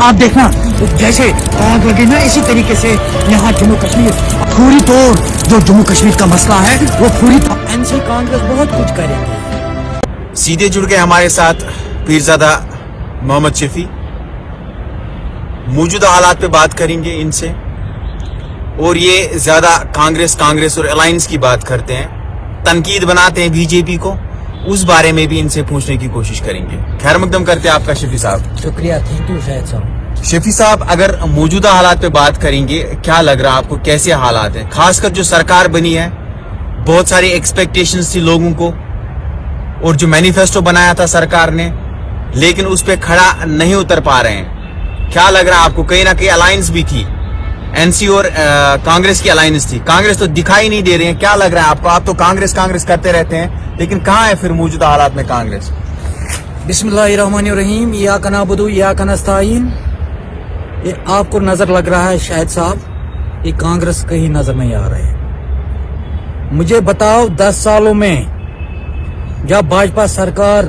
आप देखना जैसे आग लगी ना, इसी तरीके से यहाँ जम्मू कश्मीर पूरी तौर जो जम्मू कश्मीर का मसला है वो पूरी एनसी कांग्रेस बहुत कुछ करेगी। सीधे जुड़ गए हमारे साथ पीरजादा मोहम्मद शफी। मौजूदा हालात पे बात करेंगे इनसे, और ये ज्यादा कांग्रेस और अलायंस की बात करते हैं, तनकीद बनाते हैं बीजेपी को, उस बारे में भी इनसे पूछने की कोशिश करेंगे। खैर मकदम करते हैं आपका शफी साहब। शुक्रिया, थैंक यू शायद साहब। शफी साहब, अगर मौजूदा हालात पे बात करेंगे, क्या लग रहा है आपको, कैसे हालात हैं? खासकर जो सरकार बनी है, बहुत सारी एक्सपेक्टेशंस थी लोगों को, और जो मैनिफेस्टो बनाया था सरकार ने, लेकिन उस पे खड़ा नहीं उतर पा रहे हैं। क्या लग रहा है आपको? कहीं ना कहीं अलायंस भी थी, एनसी और कांग्रेस की अलायंस थी, कांग्रेस तो दिखाई नहीं दे रही है। क्या लग रहा है आपको? आप तो कांग्रेस करते रहते हैं, लेकिन कहाँ है फिर मौजूदा हालात में कांग्रेस? बिस्मिल्लाहिर्रहमानिर्रहीम, इय्याका नअबुदु व इय्याका नस्तईन। ये आपको नजर लग रहा है शायद साहब, ये कांग्रेस कहीं नजर नहीं आ रहे। मुझे बताओ, 10 सालों में जब भाजपा सरकार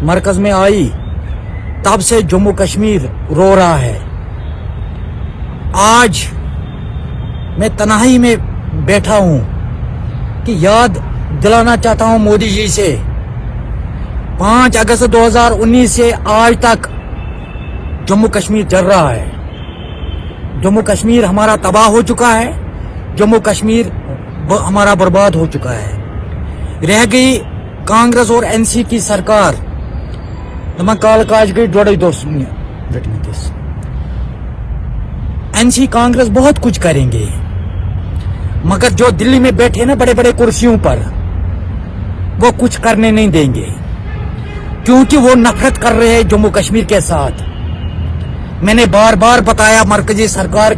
मरकज में आई, तब से जम्मू कश्मीर रो रहा है। आज मैं तन्हाई में बैठा हूं कि याद दिलाना चाहता हूं मोदी जी से, 5 अगस्त 2019 से आज तक जम्मू कश्मीर जल रहा है। जम्मू कश्मीर हमारा तबाह हो चुका है, जम्मू कश्मीर हमारा बर्बाद हो चुका है। रह गई कांग्रेस और एनसी की सरकार। एनसी कांग्रेस बहुत कुछ करेंगे, मगर जो दिल्ली में बैठे ना बड़े बड़े कुर्सियों पर, वो कुछ करने नहीं देंगे, क्योंकि वो नफरत कर रहे हैं जम्मू कश्मीर के साथ। मैंने बार बार बताया मरकजी सरकार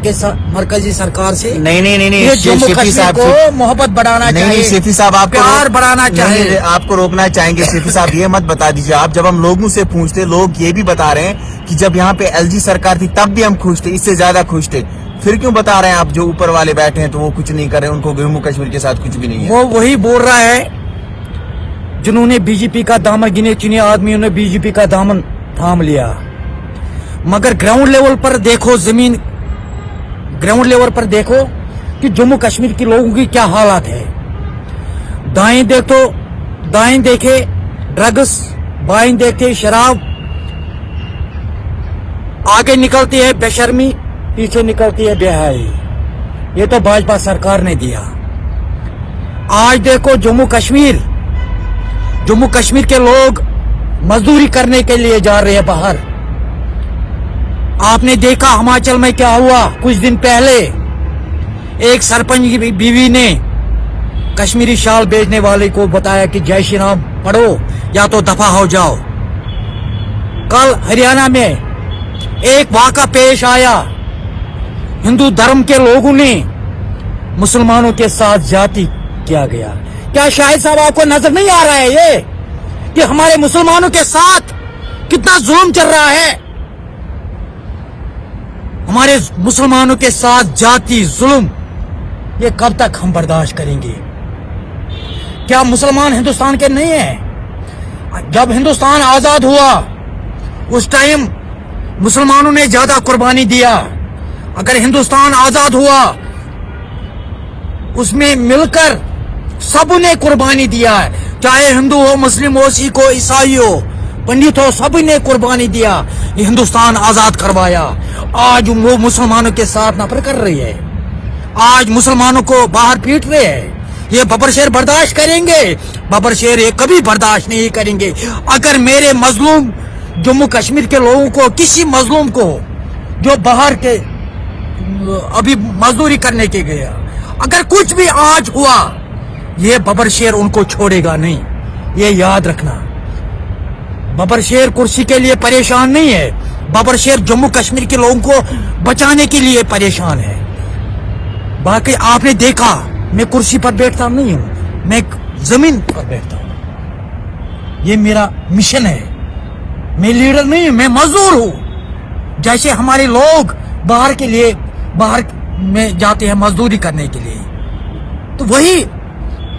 से नहीं जम्मू कश्मीर को मोहब्बत बढ़ाना चाहिए, शफी साहब, आपको प्यार बढ़ाना चाहिए। आपको रोकना चाहेंगे शफी साहब, ये मत बता दीजिए आप। जब हम लोगों से पूछते, लोग ये भी बता रहे हैं कि जब यहाँ पे एलजी सरकार थी तब भी हम खुश थे, इससे ज्यादा खुश थे। फिर क्यों बता रहे हैं आप, जो ऊपर वाले बैठे हैं तो वो कुछ नहीं कर रहे, उनको जम्मू कश्मीर के साथ कुछ भी नहीं है? वो वही बोल रहा है जिन्होंने बीजेपी का दामन, गिने चुने आदमियों ने बीजेपी का दामन थाम लिया। मगर ग्राउंड लेवल पर देखो, ग्राउंड लेवल पर देखो कि जम्मू कश्मीर के लोगों की क्या हालत है। दाएं देखे ड्रग्स, बाएं देखते शराब, आगे निकलती है बेशर्मी, पीछे निकलती है बेहयाई। ये तो भाजपा सरकार ने दिया। आज देखो जम्मू कश्मीर के लोग मजदूरी करने के लिए जा रहे हैं बाहर। आपने देखा हिमाचल में क्या हुआ कुछ दिन पहले, एक सरपंच की बीवी ने कश्मीरी शाल बेचने वाले को बताया कि जय श्री राम पढ़ो या तो दफा हो जाओ। कल हरियाणा में एक वाक़ा पेश आया, हिंदू धर्म के लोगों ने मुसलमानों के साथ जाति किया गया। क्या शाहिद साहब आपको नजर नहीं आ रहा है ये कि हमारे मुसलमानों के साथ कितना जुल्म चल रहा है? हमारे मुसलमानों के साथ जाति जुल्म, ये कब तक हम बर्दाश्त करेंगे? क्या मुसलमान हिंदुस्तान के नहीं हैं? जब हिंदुस्तान आजाद हुआ उस टाइम मुसलमानों ने ज्यादा कुर्बानी दिया। अगर हिंदुस्तान आजाद हुआ उसमें मिलकर सबने कुर्बानी दिया है, चाहे हिंदू हो, मुस्लिम हो, सिख हो, ईसाई हो, पंडित हो, सभी ने कुर्बानी दिया, ये हिंदुस्तान आजाद करवाया। आज वो मुसलमानों के साथ नफरत कर रही है, आज मुसलमानों को बाहर पीट रहे हैं। ये बबर शेर बर्दाश्त करेंगे? बबर शेर ये कभी बर्दाश्त नहीं करेंगे। अगर मेरे मजलूम जम्मू कश्मीर के लोगों को, किसी मजलूम को जो बाहर के अभी मजदूरी करने के गया, अगर कुछ भी आज हुआ, ये बबर शेर उनको छोड़ेगा नहीं, ये याद रखना। बबर शेर कुर्सी के लिए परेशान नहीं है, बबर शेर जम्मू कश्मीर के लोगों को बचाने के लिए परेशान है। बाकी आपने देखा, मैं कुर्सी पर बैठता नहीं हूं, मैं जमीन पर बैठता हूं। ये मेरा मिशन है, मैं लीडर नहीं हूं, मैं मजदूर हूं। जैसे हमारे लोग बाहर में जाते हैं मजदूरी करने के लिए, तो वही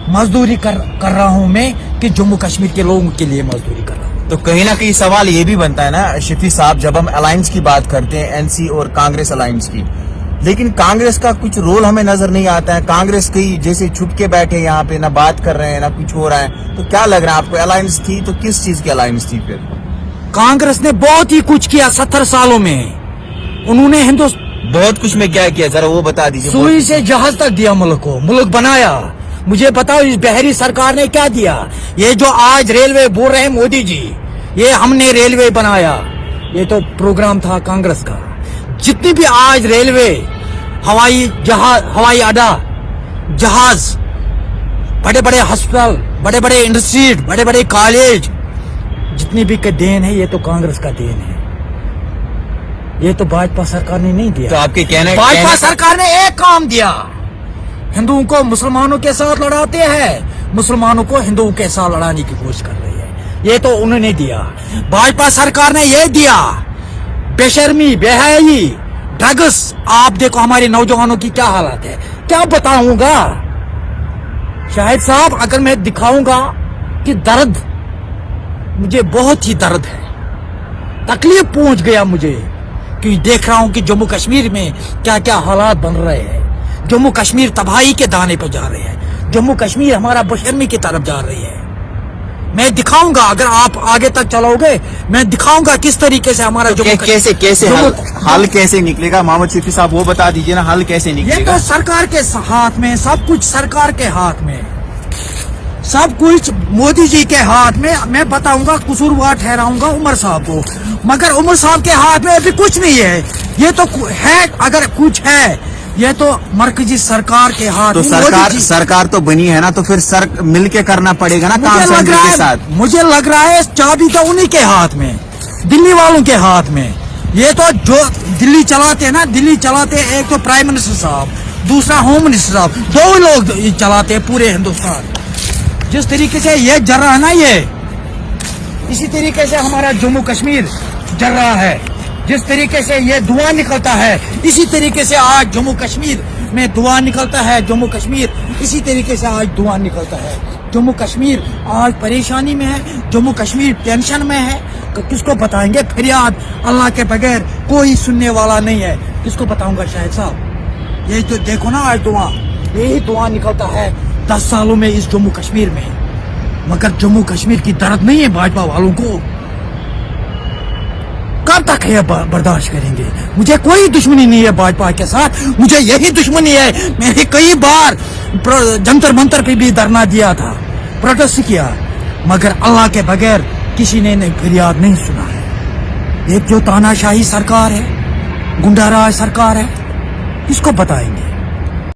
मजदूरी कर रहा हूं मैं कि जम्मू कश्मीर के लोगों के लिए मजदूरी कर रहा हूं। तो कहीं ना कहीं सवाल ये भी बनता है ना शफी साहब, जब हम अलायंस की बात करते हैं, एनसी और कांग्रेस अलायंस की, लेकिन कांग्रेस का कुछ रोल हमें नजर नहीं आता है। कांग्रेस कहीं जैसे छुप के बैठे यहाँ पे, ना बात कर रहे हैं ना कुछ हो रहा है। तो क्या लग रहा है आपको, अलायंस थी तो किस चीज की अलायंस थी फिर? कांग्रेस ने बहुत ही कुछ किया 70 सालों में। उन्होंने हिंदुस्तान बहुत कुछ में क्या किया, जरा वो बता दीजिए। सुई से जहाज तक दिया, मुल्क को मुल्क बनाया। मुझे बताओ इस बहरी सरकार ने क्या दिया? ये जो आज रेलवे बोल रहे हैं मोदी जी, ये हमने रेलवे बनाया, ये तो प्रोग्राम था कांग्रेस का। जितनी भी आज रेलवे, हवाई अड्डा, जहाज, बड़े बड़े अस्पताल, बड़े बड़े इंडस्ट्री, बड़े बड़े कॉलेज, जितनी भी का देन है, ये तो कांग्रेस का देन है। ये तो भाजपा सरकार ने नहीं दिया। तो आपके भाजपा सरकार ने एक काम दिया, हिंदुओं को मुसलमानों के साथ लड़ाते हैं, मुसलमानों को हिंदुओं के साथ लड़ाने की कोशिश कर रही है। ये तो उन्होंने दिया। भाजपा सरकार ने ये दिया, बेशर्मी, बेहयाई, ड्रग्स। आप देखो हमारे नौजवानों की क्या हालत है, क्या बताऊंगा शाहिद साहब, अगर मैं दिखाऊंगा कि दर्द, मुझे बहुत ही दर्द है, तकलीफ पहुंच गया मुझे, क्योंकि देख रहा हूं कि जम्मू कश्मीर में क्या क्या हालात बन रहे हैं। जम्मू कश्मीर तबाही के दाने पर जा रहे हैं, जम्मू कश्मीर हमारा बेशर्मी की तरफ जा रही है। मैं दिखाऊंगा, अगर आप आगे तक चलोगे, मैं दिखाऊंगा किस तरीके से हमारा तो कैसे हल कैसे निकलेगा मोहम्मद शफी साहब, वो बता दीजिए ना, हल कैसे ये निकलेगा? तो सरकार के हाथ में, सब कुछ सरकार के हाथ में, सब कुछ मोदी जी के हाथ में। मैं बताऊंगा, कसूरवार ठहराऊंगा उमर साहब को, मगर उमर साहब के हाथ में अभी कुछ नहीं है। ये तो है, अगर कुछ है, ये तो मरकजी सरकार के हाथ तो में। सरकार तो बनी है ना, तो फिर मिलके करना पड़ेगा ना काम सेंटर के साथ। मुझे लग रहा है चाबी तो उन्हीं के हाथ में, दिल्ली वालों के हाथ में। ये तो जो दिल्ली चलाते हैं ना, दिल्ली चलाते हैं, एक तो प्राइम मिनिस्टर साहब, दूसरा होम मिनिस्टर साहब, दो लोग चलाते हैं पूरे हिंदुस्तान। जिस तरीके से ये जल रहा है ना, ये इसी तरीके से हमारा जम्मू कश्मीर जल रहा है। जिस तरीके से ये धुआं निकलता है, इसी तरीके से आज जम्मू कश्मीर में धुआं निकलता है। जम्मू कश्मीर इसी तरीके से आज धुआं निकलता है। जम्मू कश्मीर आज परेशानी में है, जम्मू कश्मीर टेंशन में है। किसको बताएंगे फरियाद? अल्लाह के बगैर कोई सुनने वाला नहीं है। किसको बताऊंगा शाहिद साहब? ये तो देखो ना, आज धुआं, यही धुआं निकलता है 10 सालों में इस जम्मू कश्मीर में। मगर जम्मू कश्मीर की दर्द नहीं है भाजपा वालों को। कब तक है बर्दाश्त करेंगे? मुझे कोई दुश्मनी नहीं है भाजपा के साथ, मुझे यही दुश्मनी है। मैंने कई बार जंतर मंतर पे भी धरना दिया था, प्रोटेस्ट किया, मगर अल्लाह के बगैर किसी ने फरियाद नहीं सुना है। एक जो तानाशाही सरकार है, गुंडाराज सरकार है, किसको बताएंगे?